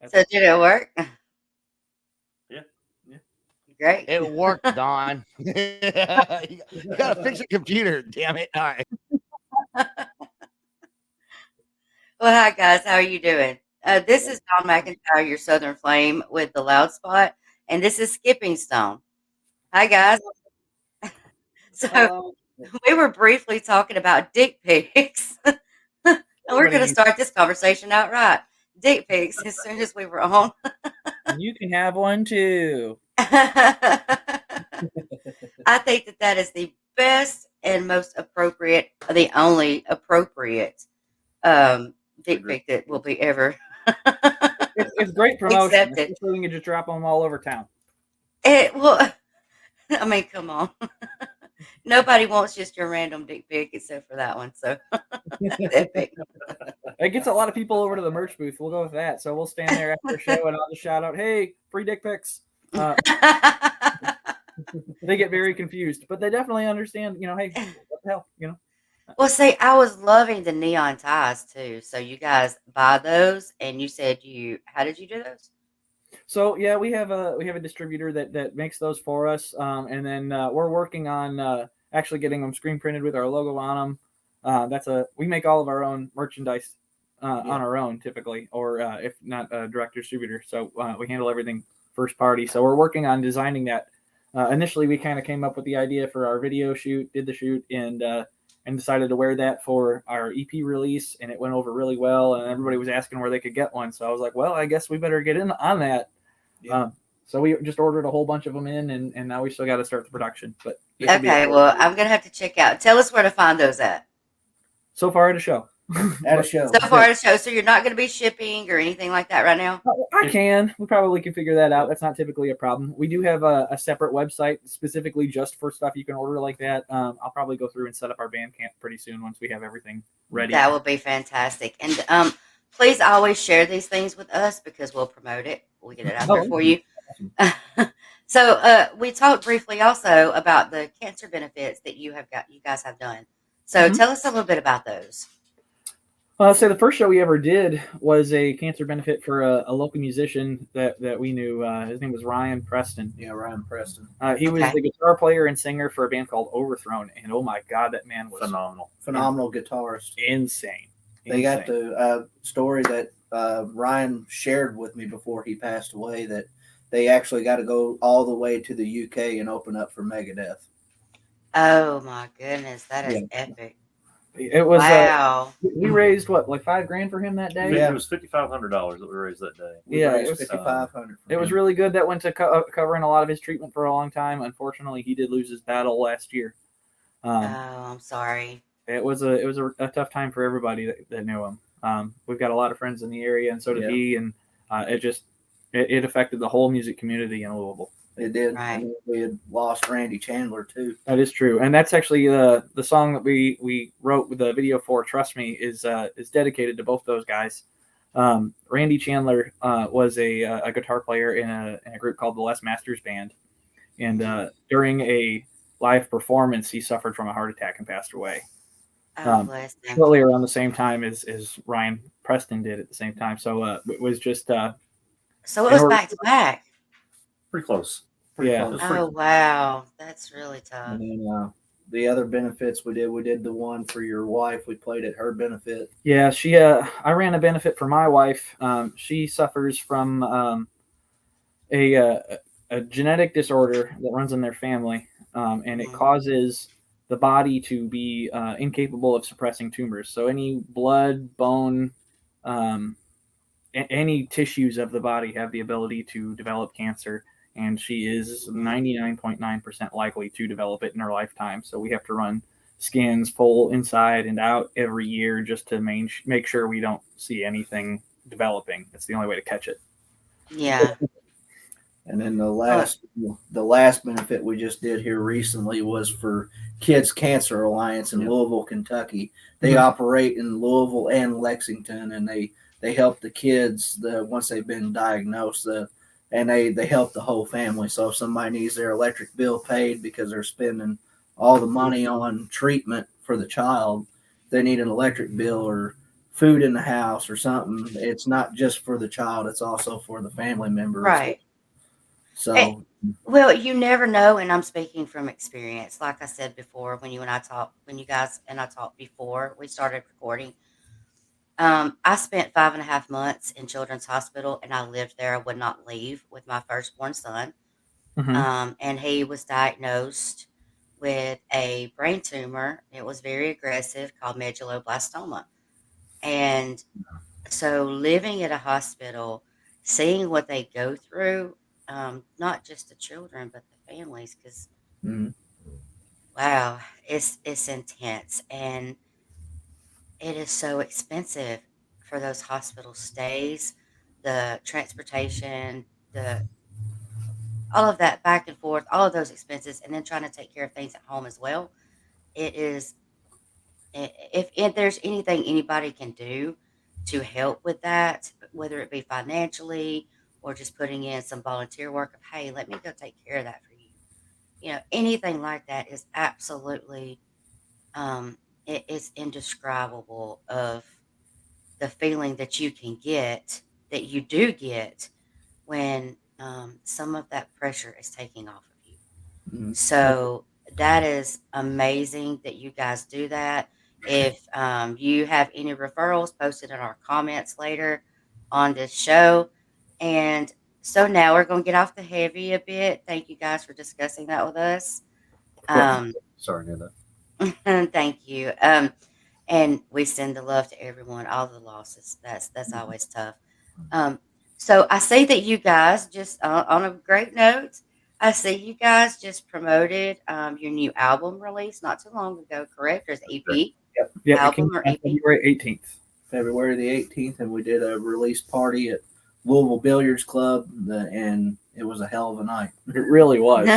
So did it work? Yeah. Yeah. Great. It worked, Don. You got to fix your computer. Damn it! All right. Well, hi guys, how are you doing? This is Don McIntyre, your Southern Flame with the Loud Spot, and this is Skipping Stone. Hi guys. So Hello. we were briefly talking about dick pics, and we're Everybody going to needs. start this conversation outright. Dick pics as soon as we were on. You can have one too. I think that that is the best and most appropriate, the only appropriate dick Agree. pic that will be ever It's great promotion, accepted. especially when you just drop them all over town. It well, I mean, come on. Nobody wants just your random dick pic except for that one. So epic. It gets a lot of people over to the merch booth. We'll go with that. So we'll stand there after the show and I'll just shout out, "Hey, free dick pics." They get very confused, but they definitely understand. Hey, what the hell, Well, see, I was loving the neon ties too. So you guys buy those, and you said how did you do those? So yeah, we have a distributor that makes those for us, and then we're working on actually getting them screen printed with our logo on them. We make all of our own merchandise on our own typically, or if not a direct distributor. So we handle everything first party. So we're working on designing that. Initially, we kind of came up with the idea for our video shoot, did the shoot, and decided to wear that for our EP release, and it went over really well. And everybody was asking where they could get one, so I was like, well, I guess we better get in on that. Yeah. So we just ordered a whole bunch of them in, and now we still got to start the production. But Okay, well, I'm gonna have to check out. Tell us where to find those at. So far at a show. At a show. So far at a show. So you're not going to be shipping or anything like that right now? I can. We probably can figure that out. That's not typically a problem. We do have a separate website specifically just for stuff you can order like that. I'll probably go through and set up our Bandcamp pretty soon once we have everything ready. That would be fantastic. And please always share these things with us because we'll promote it. We'll get it out there for you. So we talked briefly also about the cancer benefits that you guys have done. So tell us a little bit about those. So the first show we ever did was a cancer benefit for a local musician that we knew. His name was Ryan Preston. Yeah, Ryan Preston. He was the guitar player and singer for a band called Overthrown, and oh my God, that man was phenomenal guitarist, insane. They got the story that Ryan shared with me before he passed away that they actually got to go all the way to the UK and open up for Megadeth. Oh my goodness, that is epic. It was wow. We raised what, like $5,000 for him that day. Yeah, it was $5,500 that we raised that day. It was $5,500. It was really good. That went to covering a lot of his treatment for a long time. Unfortunately, he did lose his battle last year. I'm sorry. It was a tough time for everybody that knew him. We've got a lot of friends in the area, and so did he. And it affected the whole music community in Louisville. It did. Right. We had lost Randy Chandler too. That is true, and that's actually the song that we wrote with the video for. Trust Me is dedicated to both those guys. Randy Chandler was a guitar player in a group called the Les Masters Band, and during a live performance, he suffered from a heart attack and passed away. Shortly around the same time as Ryan Preston did at the same time. So it was just. So it was back to back. Pretty close. Close. Oh wow, that's really tough. And then the other benefits we did the one for your wife. We played at her benefit. Yeah, I ran a benefit for my wife. She suffers from a genetic disorder that runs in their family, and it causes the body to be incapable of suppressing tumors. So any blood, bone, any tissues of the body have the ability to develop cancer. And she is 99.9% likely to develop it in her lifetime. So we have to run scans full inside and out every year just to make sure we don't see anything developing. That's the only way to catch it. Yeah. And then the last benefit we just did here recently was for Kids Cancer Alliance in Louisville, Kentucky. They operate in Louisville and Lexington, and they help the kids once they've been diagnosed. And they help the whole family. So if somebody needs their electric bill paid because they're spending all the money on treatment for the child, they need an electric bill or food in the house or something, it's not just for the child; it's also for the family member. Right. So, Well, you never know, and I'm speaking from experience. Like I said before, when you guys and I talked before we started recording, I spent 5.5 months in Children's Hospital, and I lived there. I would not leave with my firstborn son, and he was diagnosed with a brain tumor. It was very aggressive, called medulloblastoma, and so living at a hospital, seeing what they go through, not just the children but the families, because mhm. wow, it's intense, and it is so expensive for those hospital stays, the transportation, the all of that back and forth, all of those expenses, and then trying to take care of things at home as well. It is if there's anything anybody can do to help with that, whether it be financially or just putting in some volunteer work of, hey, let me go take care of that for you. Anything like that is absolutely, it is indescribable of the feeling that you can get, that you do get when some of that pressure is taking off of you. Mhm. So that is amazing that you guys do that. If you have any referrals, post it in our comments later on this show. And so now we're going to get off the heavy a bit. Thank you guys for discussing that with us. Sorry to hear that. Thank you. And we send the love to everyone, all the losses. That's always tough. Um, so I see that you guys just on a great note. I see you guys just promoted your new album release not too long ago, correct? Or is it EP? Yep. It came Album or out EP? February 18th. February the 18th, and we did a release party at Louisville Billiards Club, and it was a hell of a night. It really was.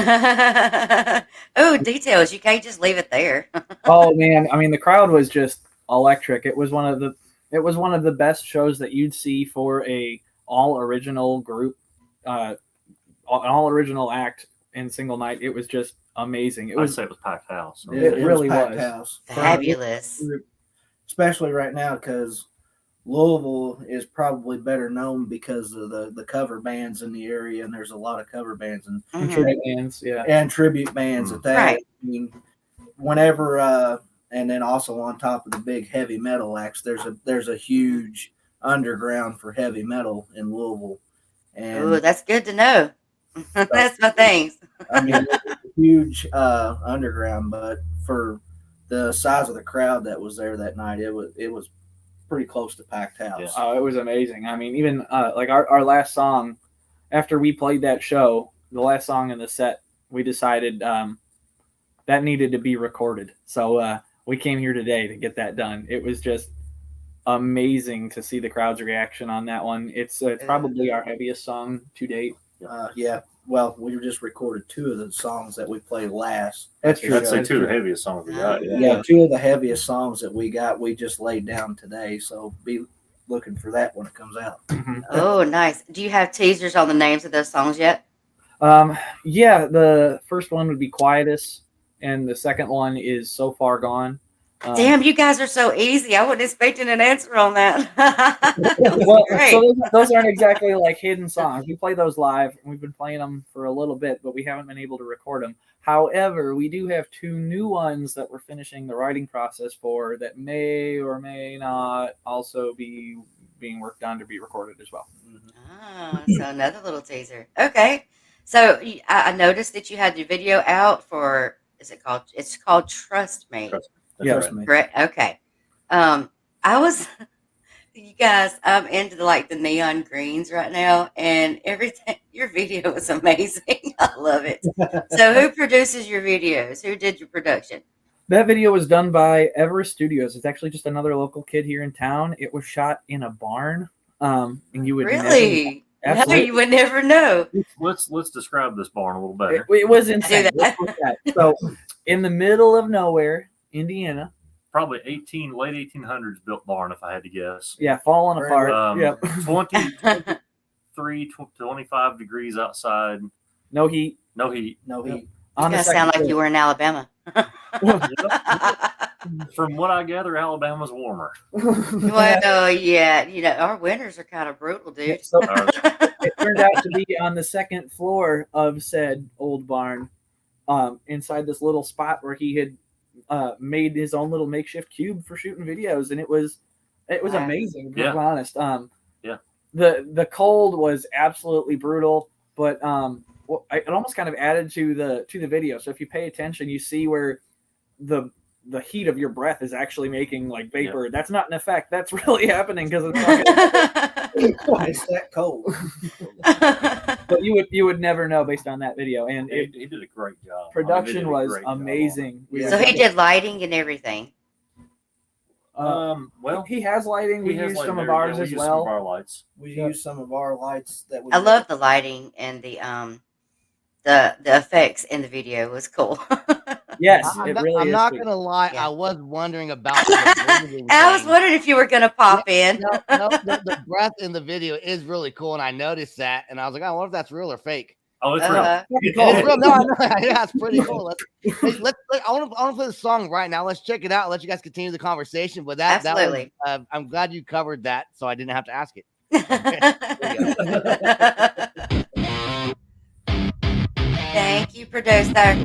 Oh, details. You can't just leave it there. Oh man, I mean the crowd was just electric. It was one of the best shows that you'd see for a all original group, an all original act in single night. It was just amazing. I'd say it was packed house. So. It really packed was. house. Fabulous. Especially right now, because Louisville is probably better known because of the cover bands in the area, and there's a lot of cover bands and Tribute bands, yeah, and tribute bands at that. Right. I mean, whenever and then also on top of the big heavy metal acts, there's a huge underground for heavy metal in Louisville, and Oh, that's good to know. That's my things. I mean, it's a huge underground, but for the size of the crowd that was there that night, it was pretty close to packed house. Yeah. it was amazing. I mean, even like our last song, after we played that show, the last song in the set, we decided that needed to be recorded. So we came here today to get that done. It was just amazing to see the crowd's reaction on that one. It's probably our heaviest song to date. Yeah. Well, we just recorded two of the songs that we played last. That's true. I'd say two of the heaviest songs we got. Yeah. Yeah, two of the heaviest songs that we got, we just laid down today. So be looking for that when it comes out. Oh, nice. Do you have teasers on the names of those songs yet? Yeah, the first one would be Quietus, and the second one is So Far Gone. Damn, you guys are so easy. I wasn't expecting an answer on that. Well, Great. so those aren't exactly like hidden songs. We play those live, and we've been playing them for a little bit, but we haven't been able to record them. However, we do have two new ones that we're finishing the writing process for that may or may not also be being worked on to be recorded as well. Ah, so another little teaser. Okay. So I noticed that you had your video out for, it's called Trust Me. Trust me. Correct. Okay. I was, you guys, I'm into the neon greens right now, and everything. Your video is amazing. I love it. So, who produces your videos? Who did your production? That video was done by Everest Studios. It's actually just another local kid here in town. It was shot in a barn. And you would Really? No, Absolutely. you would never know. Let's describe this barn a little better. It was insane. Do that. Let's look at it. So, in the middle of nowhere, Indiana. Probably late 1800s built barn, if I had to guess. Yeah, falling apart. Yep. 23, 25 degrees outside. No heat. No heat. No heat. You guys sound like you were in Alabama. From what I gather, Alabama's warmer. Well, yeah, our winters are kind of brutal, dude. So Are it turned out to be on the second floor of said old barn, inside this little spot where he had made his own little makeshift cube for shooting videos, and it was Wow. amazing. To be Yeah. honest, Yeah. The cold was absolutely brutal, but it almost kind of added to the video. So if you pay attention, you see where the heat of your breath is actually making like vapor. That's not an effect. That's really happening because it's It's that cold. but you would never know based on that video. And He did a great job. production They did a was great job on it. amazing. So he did lighting and everything. Well, he has lighting. We he has use lighting some of there. ours Yeah, we as use some of well. our lights. We use some of our lights that we. I love the lighting and the effects in the video. It was cool. Yes, I'm it not, really I'm is. not sweet. gonna lie. Yeah. I was wondering about the breathing I was thing. wondering if you were going to pop in. No, the breath in the video is really cool, and I noticed that, and I was like, I wonder if that's real or fake. Oh, it's real. Fucking It's cool. real. No, I know. Yeah, it's pretty cool. I want to play the song right now. Let's check it out. Let you guys continue the conversation. But Absolutely. that was, I'm glad you covered that, so I didn't have to ask it. Thank you, producer.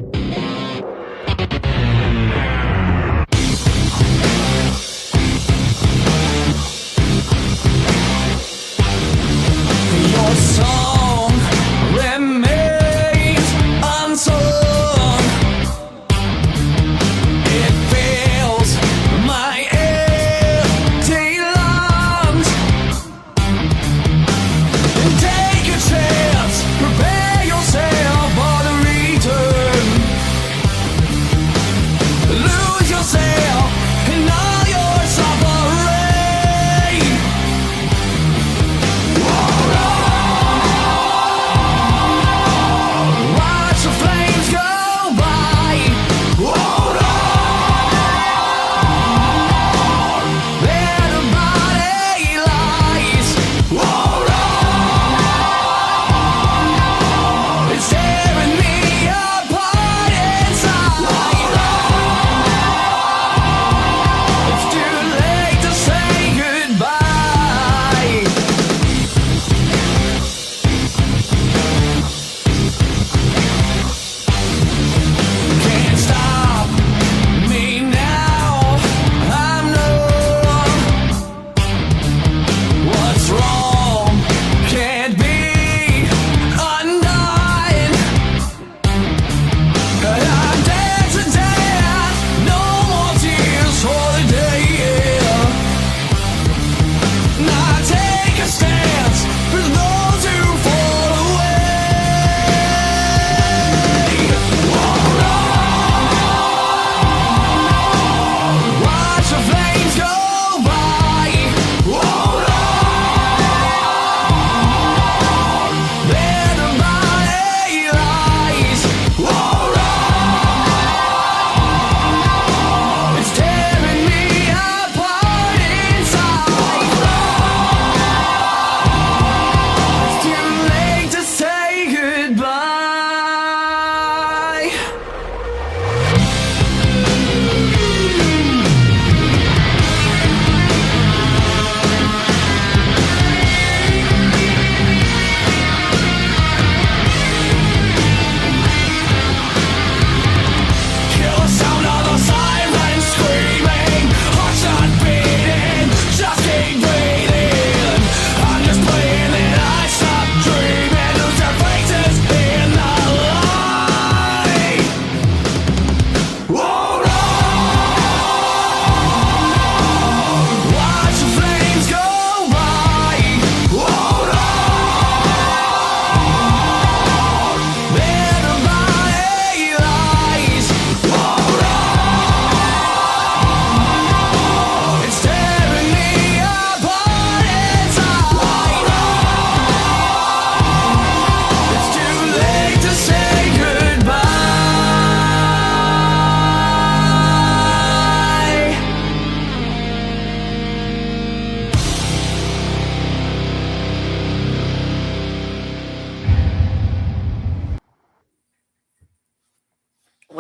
Your song remains unsung. It fills my empty lungs. Take a chance, prepare yourself for the return.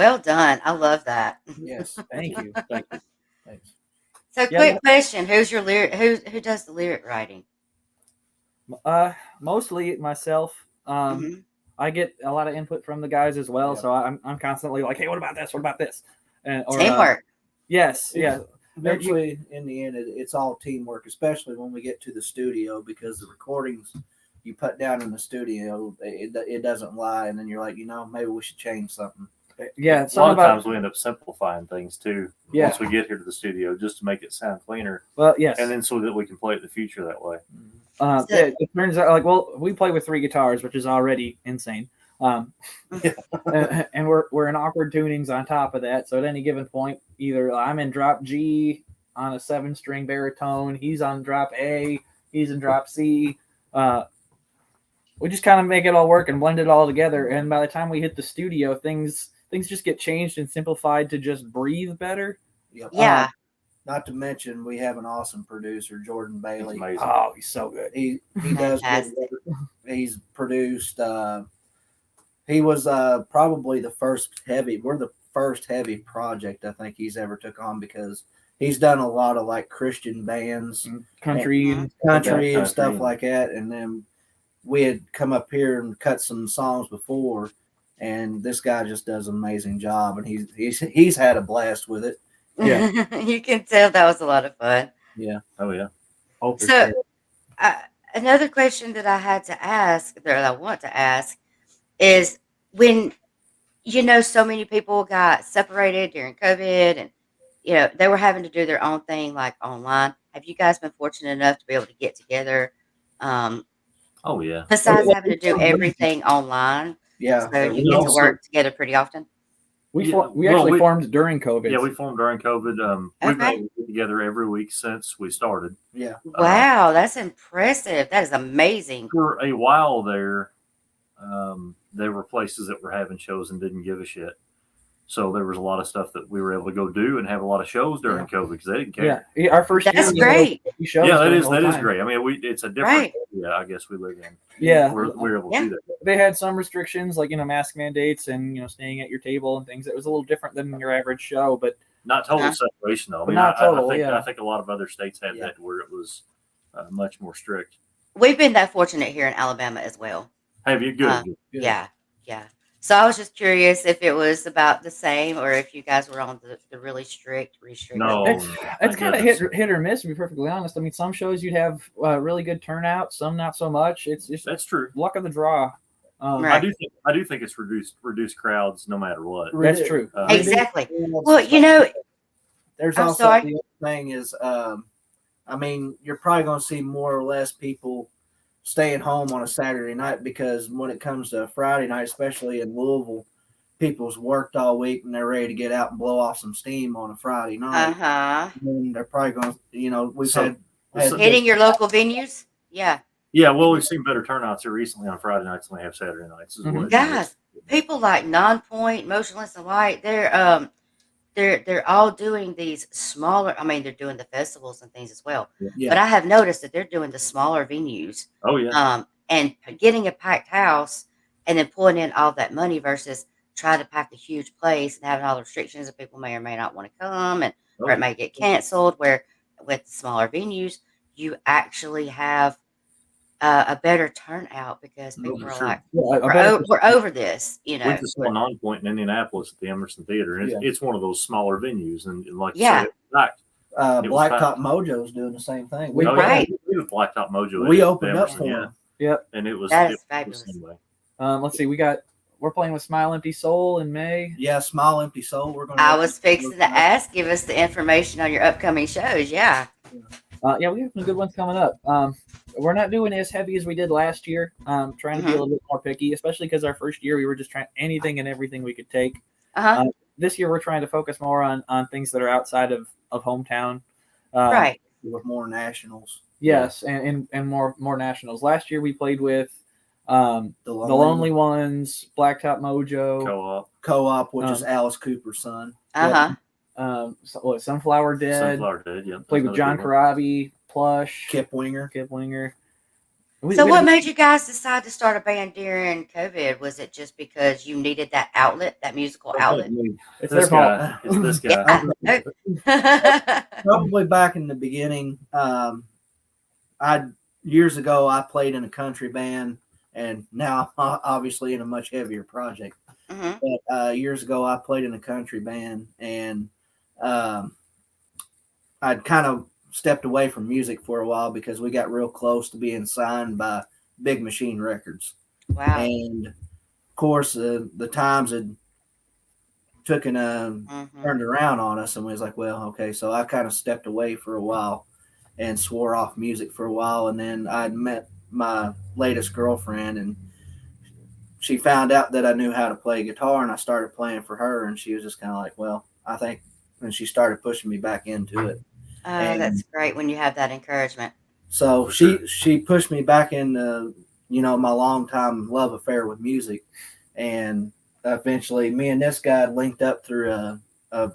Well done. I love that. Yes. Thank you. Thank you. Thanks. So, Yeah, quick question: Who's your lyric? Who does the lyric writing? Mostly myself. Mhm. I get a lot of input from the guys as well, Yeah. so I'm constantly like, hey, what about this? What about this? And Teamwork. yes, yeah. Eventually, in the end, it's all teamwork, especially when we get to the studio, because the recordings you put down in the studio, it doesn't lie, and then you're like, maybe we should change something. Yeah, A it's lot all of about times we end up simplifying things too. Yeah. Once we get here to the studio, just to make it sound cleaner, yes. and then so that we can play it in the future that way. So- It turns out we play with 3 guitars, which is already insane. And we're in awkward tunings on top of that. So at any given point, either I'm in drop G on a 7-string baritone, he's on drop A, he's in drop C. We just kind of make it all work and blend it all together. And by the time we hit the studio, things just get changed and simplified to just breathe better. Yep. Yeah. Not to mention, we have an awesome producer, Jordan It's Bailey. amazing. Oh, he's so good. He does good Fantastic. work. He's produced. He was probably the first heavy. We're the first heavy project I think he's ever took on, because he's done a lot of like Christian bands, Country Mhm. and country and Country. stuff like that. And then we had come up here and cut some songs before, and this guy just does an amazing job, and he's had a blast with it. Yeah. You can tell that was a lot of fun. Oh yeah. oh, for So, sure. another question that I had to ask, that I want to ask, is when so many people got separated during COVID, and they were having to do their own thing like online. Have you guys been fortunate enough to be able to get together? Oh yeah. Besides having to do everything online, Yeah. so we you get to also- work together pretty often. We Yeah, we well, actually we- formed during COVID. Yeah, we formed during COVID. We've been Okay. able to get together every week since we started. Yeah. Wow, that's impressive. That is amazing. For a while there were places that were having shows and didn't give a shit. So there was a lot of stuff that we were able to go do and have a lot of shows during COVID because they didn't care. Yeah, our first That's year, great. we shows Yeah, during the whole that is time. great. I mean, it's a different Right. area I guess we live in. Yeah, We're able to do that. they had some restrictions like mask mandates and staying at your table and things. It was a little different than your average show, but Not total Uh-huh. separation though. I But mean, not total, I yeah. think a lot of other states had Yeah. that where it was much more strict. We've been that fortunate here in Alabama as well. Have you good? Good. Yeah. So I was just curious if it was about the same or if you guys were on the really strict restrictions. No. it's thank kind of goodness. hit or miss, to be perfectly honest. I mean, some shows you'd have really good turnout, some not so much. It's just That's true. luck of the draw. Right. I do think it's reduced crowds no matter what. That's true. Exactly. Well, There's I'm also sorry. the other thing is, I mean, you're probably going to see more or less people staying home on a Saturday night, because when it comes to Friday night, especially in Louisville, people's worked all week and they're ready to get out and blow off some steam on a Friday night. Uh-huh. And they're probably going to, we've So- had Hitting your local venues? Yeah. Yeah, well, we've seen better turnouts here recently on Friday nights than we have Saturday nights. Is what it Guys, is. people like Nonpoint, Motionless and White, they're all doing these smaller, I mean, they're doing the festivals and things as well. Yeah. But I have noticed that they're doing the smaller venues. Oh yeah. And getting a packed house and then pulling in all that money versus trying to pack a huge place and having all the restrictions that people may or may not want to come, and or it may get canceled. Where with smaller venues, you actually have a better turnout because people are Sure. like, Yeah, we're over this, Went to saw Non-Point in Indianapolis at the Emerson Theater, and it's one of those smaller venues, and like Yeah. you said, it was Blacktop packed. Mojo's doing the same thing. We- Right. We with Blacktop Mojo. We at opened up Emerson, for yeah. them. Yep. And it was That is the fabulous. same way. Let's see. We're playing with Smile Empty Soul in May. Yeah, Smile Empty Soul. We're going. I was fixing to ask, give us the information on your upcoming shows. Yeah. Yeah, we have some good ones coming up. We're not doing as heavy as we did last year. Trying to be a Mhm. little bit more picky, especially because our first year we were just trying anything and everything we could take. Uh-huh. This year we're trying to focus more on things that are outside of hometown. Right. with more nationals. Yes, and more nationals. Last year we played with the Lonely Ones, Blacktop Mojo, Co-op, which is Alice Cooper's son. Uh-huh. Sunflower Dead. Sunflower Dead, yeah. Played with John Corabi, Plush, Kip Winger. Kip Winger. So what made you guys decide to start a band during COVID? Was it just because you needed that outlet, that musical outlet? It's This their fault. guy. It's this guy. Yeah. Probably back in the beginning, I years ago I played in a country band, and now obviously in a much heavier project. Mhm. But years ago I played in a country band, and I'd kind of stepped away from music for a while because we got real close to being signed by Big Machine Records. Wow. And of course, the times had turned around on us, and we was like, well, okay. So I kind of stepped away for a while and swore off music for a while. And then I'd met my latest girlfriend, and she found out that I knew how to play guitar, and I started playing for her. And she was just kind of like, well, I think, and she started pushing me back into it. Oh, that's great when you have that encouragement. So she pushed me back into, my longtime love affair with music, and eventually me and this guy linked up through a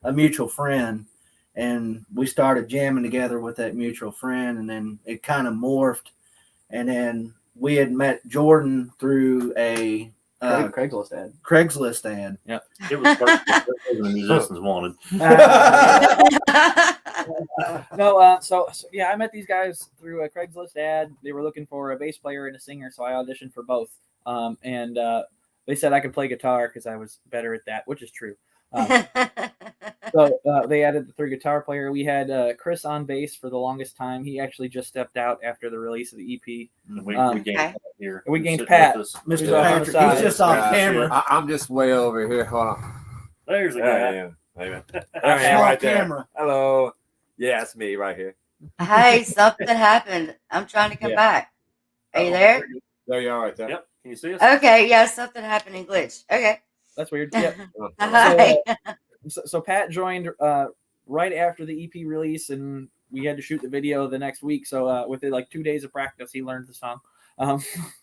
mutual friend, and we started jamming together with that mutual friend, and then it kind of morphed, and then we had met Jordan through a Craigslist ad. Craigslist ad. Yeah, it was perfect. It was the musicians wanted. So yeah, I met these guys through a Craigslist ad. They were looking for a bass player and a singer, so I auditioned for both. And they said I could play guitar because I was better at that, which is true. So they added the 3 guitar player. We had Chris on bass for the longest time. He actually just stepped out after the release of the EP. And we gained Pat here. We gained Sitting Pat. with us. Mr. Patrick, he's just off camera. I'm just way over here. Hold on. There's a There guy. I am. There I am Small right there. camera. Hello. Yeah, it's me right here. Hey, something happened. I'm trying to come back. Are you there? There you are right there. Yep. Can you see us? Okay, yeah, something happened in glitch. Okay. That's weird. Yep. Hi. So Pat joined right after the EP release, and we had to shoot the video the next week. So within like 2 days of practice, he learned the song.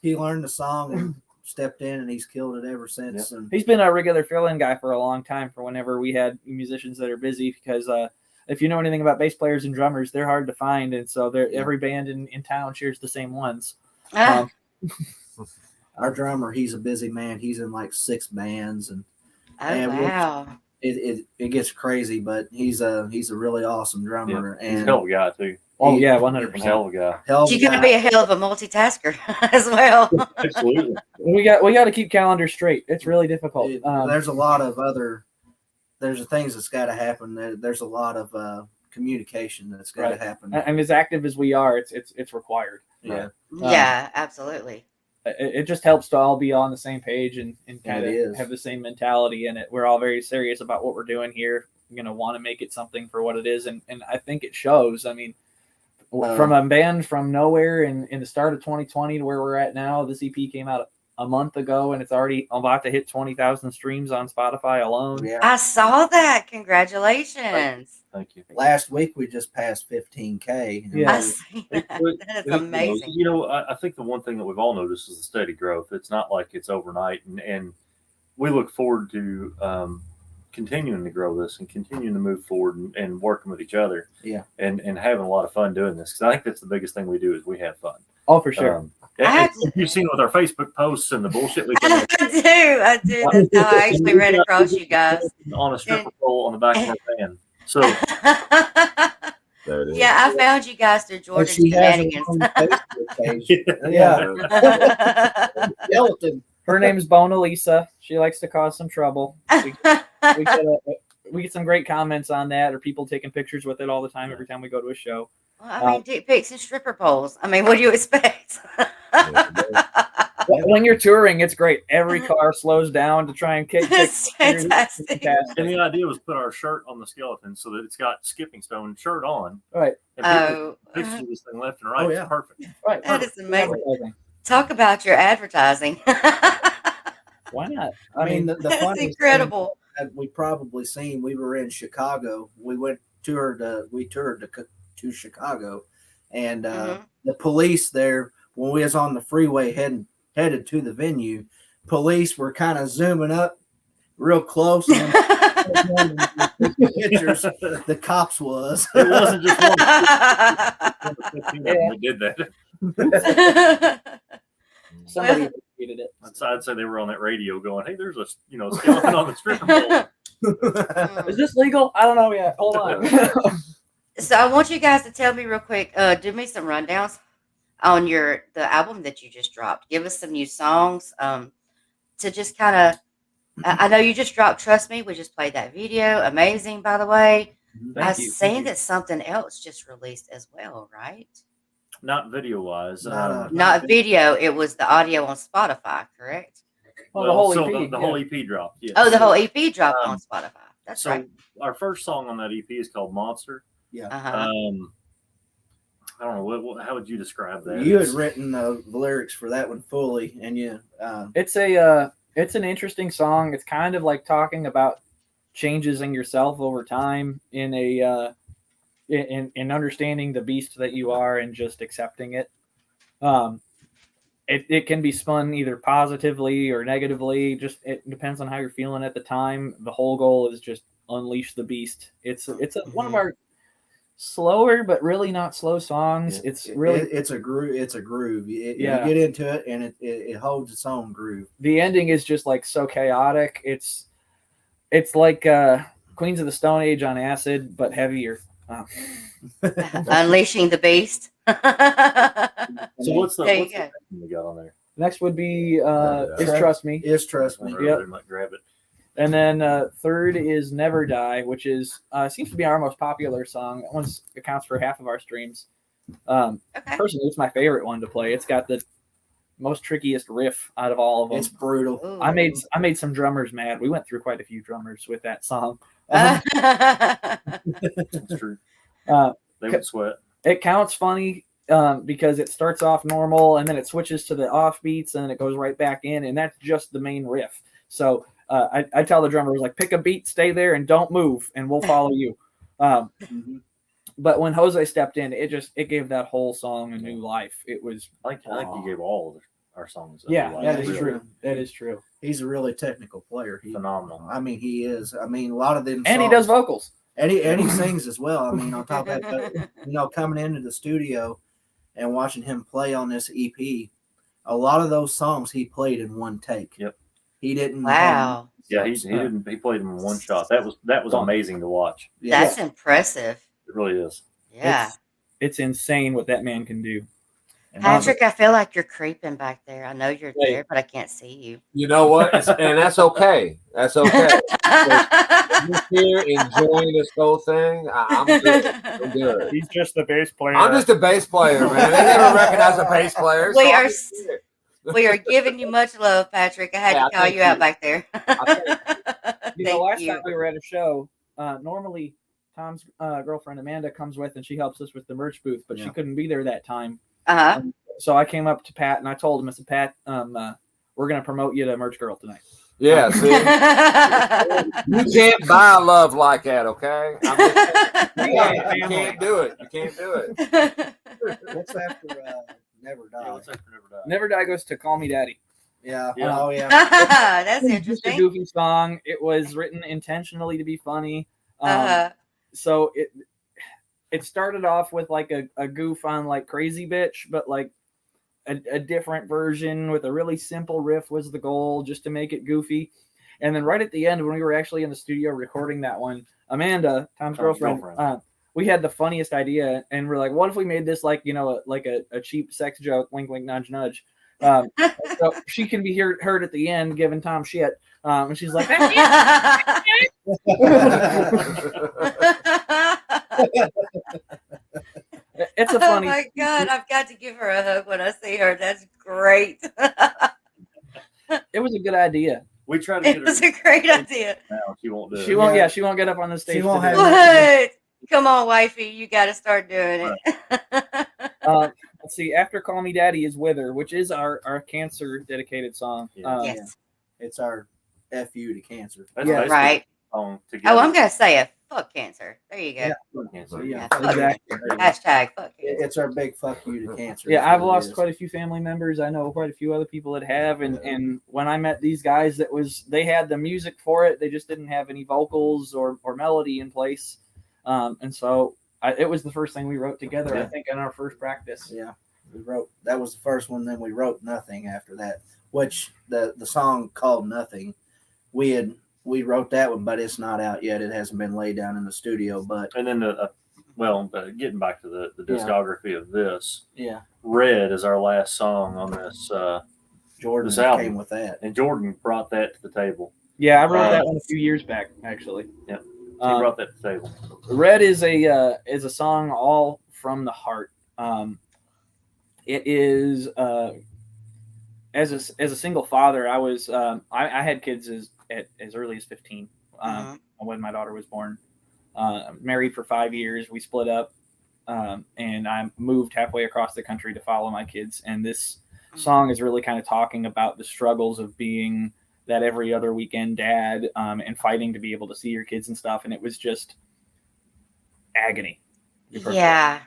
He learned the song and stepped in, and he's killed it ever since. Yep. And He's been a regular fill-in guy for a long time for whenever we had musicians that are busy, because if you know anything about bass players and drummers, they're hard to find, and so every band in town shares the same ones. Ah, our drummer, he's a busy man. He's in like 6 bands, and oh, wow. it gets crazy. But he's a really awesome drummer, He's a and hell of a guy too. Oh yeah, He's a 100%. hell of a guy. hell of a You got to guy. be a hell of a multitasker as well. Absolutely. We got to keep calendars straight. It's really difficult. There's a lot of there's things that's got to happen. There's a lot of communication that's got to happen. And as active as we are, it's required. Yeah, Yeah, absolutely. It just helps to all be on the same page and kind It of is. have the same mentality in it. We're all very serious about what we're doing here. Want to make it something for what it is, and I think it shows. I mean, from a band from nowhere in the start of 2020 to where we're at now, this EP came out a month ago, and it's already about to hit 20,000 streams on Spotify alone. yeah. I saw that. Congratulations. Thank you. Last week we just passed 15K. Yeah. I see that. That is amazing. You know, I think the one thing that we've all noticed is the steady growth. It's not like it's overnight, and we look forward to continuing to grow this and continuing to move forward and working with each other. Yeah. And having a lot of fun doing this, because I think that's the biggest thing we do is we have fun. Oh, for sure. You've seen with our Facebook posts and the bullshit we come I do. That's how I actually ran across you guys. on a stripper pole on the back of our van. So There it is. Yeah, I found you guys through But Jordan's she has her shenanigans. own Facebook page. Yeah. Skeleton. Her name's Bona Lisa. She likes to cause some trouble. We get some great comments on that, or people taking pictures with it all the time every time we go to a show. Well, I mean, dick pics and stripper poles. I mean, what do you expect? When you're touring, it's great. Every car slows down to try and kick. It's fantastic. and the idea was put our shirt on the skeleton so that it's got skipping stone shirt on. Right. And people Oh, picture this thing left and right. Oh, It's yeah. perfect. Right. that is amazing. Advertising. Talk about your advertising. Why not? I mean, the That's funniest thing incredible. that we probably seen. We were in Chicago. We toured to Chicago, and Mhm. the police there, when we was on the freeway headed to the venue, police were kind of zooming up real close and pictures. The cops was. It wasn't just one. We did that. Somebody tweeted it. I'd say they were on that radio going, "Hey, there's a skeleton on the stripper pole." Is this legal? I don't know yet. Hold on. So I want you guys to tell me real quick. Do me some rundowns on the album that you just dropped. Give us some new songs. To just kind of. I know you just dropped "Trust Me." We just played that video. Amazing, by the way. I Thank you. seen that something else just released as well, right? Not video wise. Not video. It was the audio on Spotify, correct? Oh, the whole EP. The whole EP dropped. Yes. Oh, the whole EP dropped on Spotify. That's so right. Our first song on that EP is called "Monster." Yeah. Uh-huh. I don't know how would you describe that? You had written the lyrics for that one fully, and you. It's an interesting song. It's kind of like talking about changes in yourself over time in understanding the beast that you are and just accepting it. It can be spun either positively or negatively. Just it depends on how you're feeling at the time. The whole goal is just unleash the beast. It's one of our slower but really not slow songs. Yeah. It's a groove. It's a groove. You get into it and it holds its own groove. The ending is just like so chaotic. It's like Queens of the Stone Age on acid but heavier. Unleashing the beast. So what's the There you next thing we got on there? Next would be Is Trust Me. Is Trust Me. Yep. I might grab it. And then third is Never Die, which is seems to be our most popular song. That one accounts for half of our streams. Okay. Personally, it's my favorite one to play. It's got the most trickiest riff out of all of them. It's brutal. Ooh. I made some drummers mad. We went through quite a few drummers with that song. That's true. They would sweat. It counts funny because it starts off normal and then it switches to the offbeats and then it goes right back in, and that's just the main riff. So I tell the drummers, like, pick a beat, stay there, and don't move, and we'll follow you. But when Jose stepped in, it gave that whole song a new life. It was I think he gave all of our songs. that is true. That is true. He's a really technical player. Phenomenal. I mean, he is. I mean, a lot of them. And songs, he does vocals. And he sings as well. I mean, on top of that, coming into the studio and watching him play on this EP, a lot of those songs he played in one take. Yep. He didn't. Wow. Yeah, he didn't. He played them in one shot. That was amazing to watch. That's impressive. It really is. Yeah. It's insane what that man can do. Patrick, I feel like you're creeping back there. I know you're there, but I can't see you. You know what? And that's okay. That's okay. You're here enjoying this whole thing. I'm good. I'm good. He's just the bass player. I'm just a bass player, man. They never recognize a bass player. We are giving you much love, Patrick. I had to call you out back there. Last time we were at a show, normally Tom's girlfriend Amanda comes with and she helps us with the merch booth, but she couldn't be there that time. Uh-huh. So I came up to Pat and I told him, I said, Pat, we're going to promote you to Merch Girl tonight. Yeah, see, you can't buy love like that, okay? You can't do it. You can't do it. What's after Never Die? Yeah, what's after Never Die? Never Die goes to Call Me Daddy. Yeah. Yeah. Oh, yeah. That's Just a interesting. goofy song. It was written intentionally to be funny. So it started off with like a goof on like Crazy Bitch, but like a different version with a really simple riff was the goal, just to make it goofy. And then right at the end, when we were actually in the studio recording that one, Amanda, Tom's girlfriend, we had the funniest idea, and we're like, what if we made this like, a cheap sex joke, wink, wink, nudge, nudge. So she can be heard at the end giving Tom shit. And she's like, it's a funny. Oh my God, I've got to give her a hug when I see her. That's great. It was a good idea. We tried to get It was a great idea. Now she won't do it. She won't. Yeah, she won't get up on the stage. She won't to do have it. What? Come on, wifey. You got to start doing it. Let's see. After Call Me Daddy is Wither, which is our cancer dedicated song. Yes. It's our FU to cancer. That's Yeah. basically Right. the song together. Oh, I'm going to say it. Fuck cancer. There you go. Yeah. So, Yeah. Fuck Exactly. Hashtag fuck cancer. It's our big fuck you to cancer. Yeah, That's I've what it lost is. quite a few family members. I know quite a few other people that have, and when I met these guys, they had the music for it. They just didn't have any vocals or melody in place, and so it was the first thing we wrote together. I think in our first practice. Yeah. That was the first one. Then we wrote Nothing after that, which the song called Nothing, we wrote that one, but it's not out yet. It hasn't been laid down in the studio. But And then getting back to the discography of this, yeah, Red is our last song on this. Jordan This album. came with that. And Jordan brought that to the table. Yeah, I wrote that one a few years back, actually. Yep. He brought that to the table. Red is a song all from the heart. It is as a single father, I was I had kids as early as 15 when my daughter was born. Married for 5 years, we split up, and I moved halfway across the country to follow my kids. And this song is really kind of talking about the struggles of being that every other weekend dad, and fighting to be able to see your kids and stuff. And it was just agony. Yeah.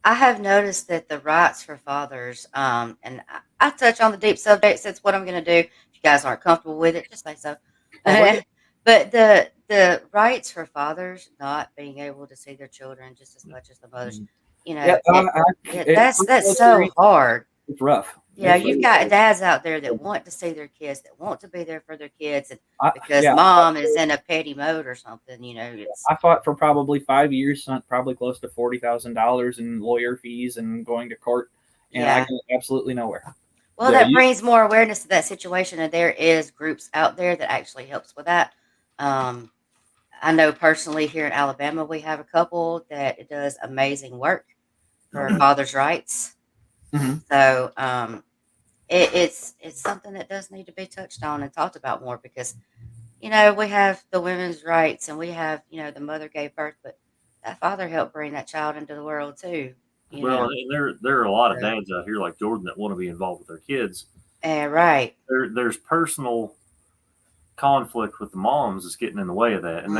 I have noticed that the rights for fathers, and I touch on the deep subject. That's what I'm going to do. If you guys aren't comfortable with it, just say so. But the rights for fathers not being able to see their children just as much as the mothers, that's so hard. It's rough. Yeah, you've got dads out there that want to see their kids, that want to be there for their kids, and because mom is in a petty mode or something, I fought for probably 5 years, spent probably close to $40,000 in lawyer fees and going to court, and I got absolutely nowhere. Well, that brings more awareness to that situation, and there is groups out there that actually helps with that. I know personally here in Alabama, we have a couple that does amazing work for fathers' rights. So it's something that does need to be touched on and talked about more, because we have the women's rights, and we have the mother gave birth, but that father helped bring that child into the world too. And there are a lot of dads out here like Jordan that want to be involved with their kids. Right. There's personal conflict with the moms that's getting in the way of that, and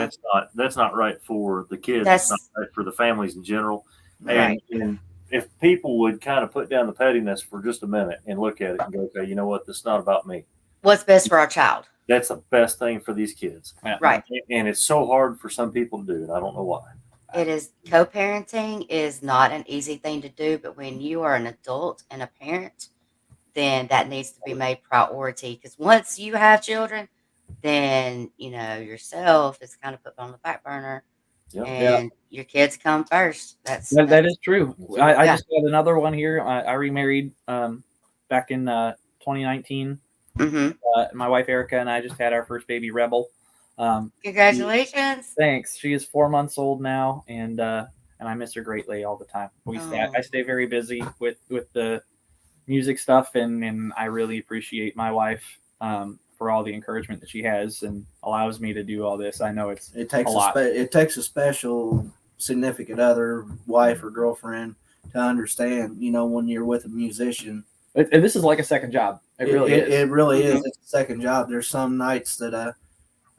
that's not right for the kids. It's not right for the families in general. Right. And if people would kind of put down the pettiness for just a minute and look at it and go, okay, you know what? This is not about me. What's best for our child? That's the best thing for these kids. Right. And it's so hard for some people to do, and I don't know why. It is. Co-parenting is not an easy thing to do, but when you are an adult and a parent, then that needs to be made priority, because once you have children, then yourself is kind of put on the back burner. And your kids come first. That is true. I just had another one here. I remarried back in 2019. My wife Erica and I just had our first baby, Rebel. Congratulations! Thanks. She is 4 months old now, and I miss her greatly all the time. I stay very busy with the music stuff, and I really appreciate my wife for all the encouragement that she has and allows me to do all this. I know it takes a lot. It takes a special significant other, wife or girlfriend, to understand, when you're with a musician. And this is like a second job. It really is. It really is. It's a second job. There's some nights that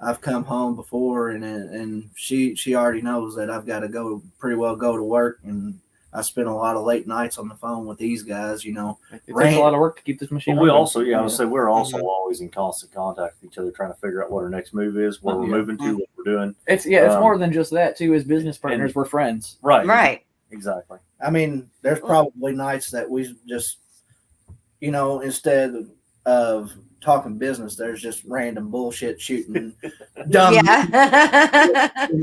I've come home before, and she already knows that I've got to go to work, and I spend a lot of late nights on the phone with these guys. It takes a lot of work to keep this machine. Well, we also, I would say, we're also always in constant contact with each other, trying to figure out what our next move is, where we're moving to, what we're doing. It's more than just that too. As business partners, we're friends. Right. Exactly. I mean, there's probably nights that we just, instead of talking business, there's just random bullshit shooting dumb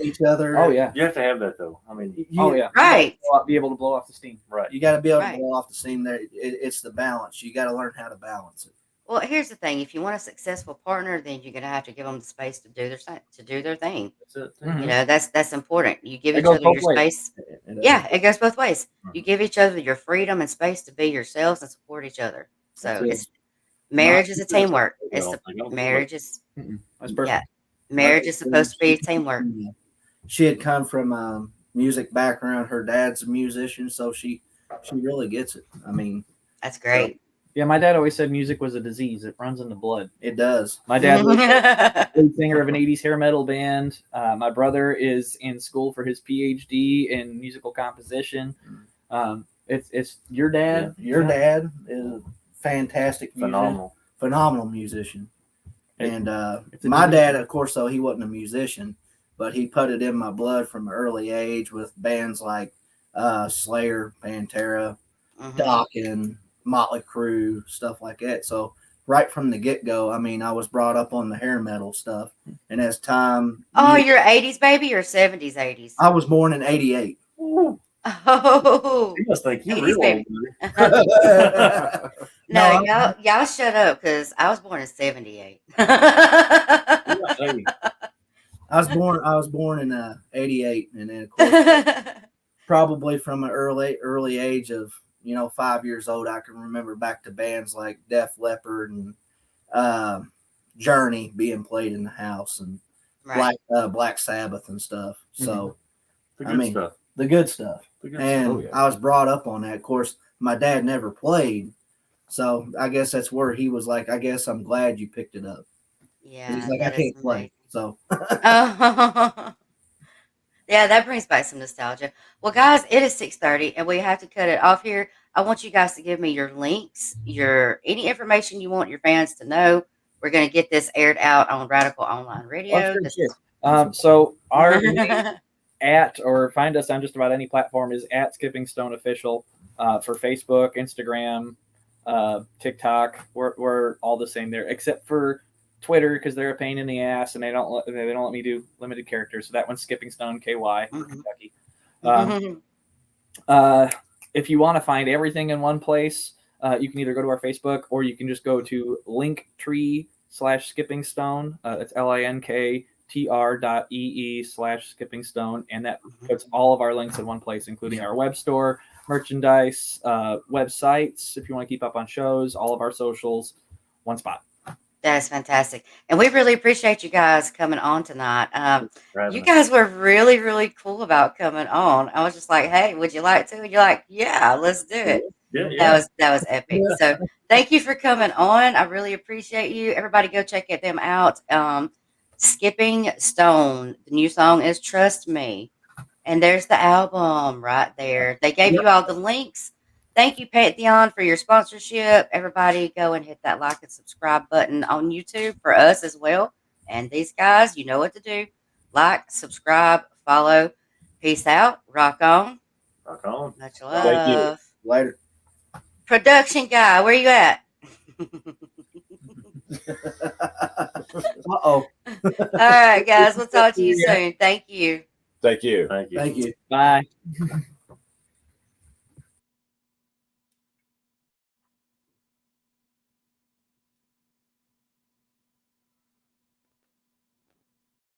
each other. Oh yeah, you have to have that though. I mean, right. Be able to blow off the steam. Right. You got to be able to blow off the steam. There, it's the balance. You got to learn how to balance it. Well, here's the thing: if you want a successful partner, then you're gonna have to give them the space to do their thing. That's it. That's important. You give each other your space. Yeah, it goes both ways. You give each other your freedom and space to be yourselves and support each other. So marriage is a teamwork. Marriage is supposed to be teamwork. She had come from a music background. Her dad's a musician, so she really gets it. I mean, that's great. Yeah, my dad always said music was a disease. It runs in the blood. It does. My dad was the lead singer of an 80s hair metal band. My brother is in school for his PhD in musical composition. It's your dad. Yeah. Your dad is a fantastic musician. Phenomenal musician. And my dad, of course, though, he wasn't a musician, but he put it in my blood from an early age with bands like Slayer, Pantera, Mhm. Doc and Motley Crue, stuff like that. So right from the get go, I mean, I was brought up on the hair metal stuff, and as time, Oh, you're 80s baby or 70s, 80s? I was born in '88. Oh, You must think you're 80s real baby. old. No, No, y'all shut up because I was born in 78. Hey, I was born in '88, and then of course, probably from an early age of 5 years old, I can remember back to bands like Def Leppard and uh, Journey being played in the house, and Right. Black Sabbath and stuff. So the I good mean, stuff. the good stuff. The good And stuff. Oh, yeah. I was brought up on that. Of course, my dad never played, so I guess that's where he was like, I guess I'm glad you picked it up. Yeah, He's like, I that is can't play, so amazing. Yeah, that brings back some nostalgia. Well, guys, it is 6:30 and we have to cut it off here. I want you guys to give me your links, your any information you want your fans to know. We're going to get this aired out on Radical Online Oh, Radio. sure, This sure. So our is link at or find us on just about any platform is at Skipping Stone Official for Facebook, Instagram, TikTok. We're all the same there, except for Twitter because they're a pain in the ass and they don't let me do limited characters. So that one's Skipping Stone KY for Kentucky. If you want to find everything in one place, you can either go to our Facebook or you can just go to linktree/Skipping Stone. That's linktr.ee/Skipping Stone, and that puts all of our links in one place, including our web store, merchandise, websites. If you want to keep up on shows, all of our socials, one spot. That is fantastic. And we really appreciate you guys coming on tonight. You us. guys were really, really cool about coming on. I was just like, hey, would you like to? And you're like, yeah, let's do it. Yeah. That was epic. So thank you for coming on. I really appreciate you. Everybody go check them out. Skipping Stone. The new song is Trust Me. And there's the album right there. They gave you all the links. Thank you, Pantheon, for your sponsorship. Everybody go and hit that like and subscribe button on YouTube for us as well. And these guys, you know what to do. Like, subscribe, follow. Peace out. Rock on. Rock on. Much Thank you. love. later. Production guy, where you at? All All right, guys. We'll talk to you soon. Thank you. Thank you. Thank you. Thank you. Bye.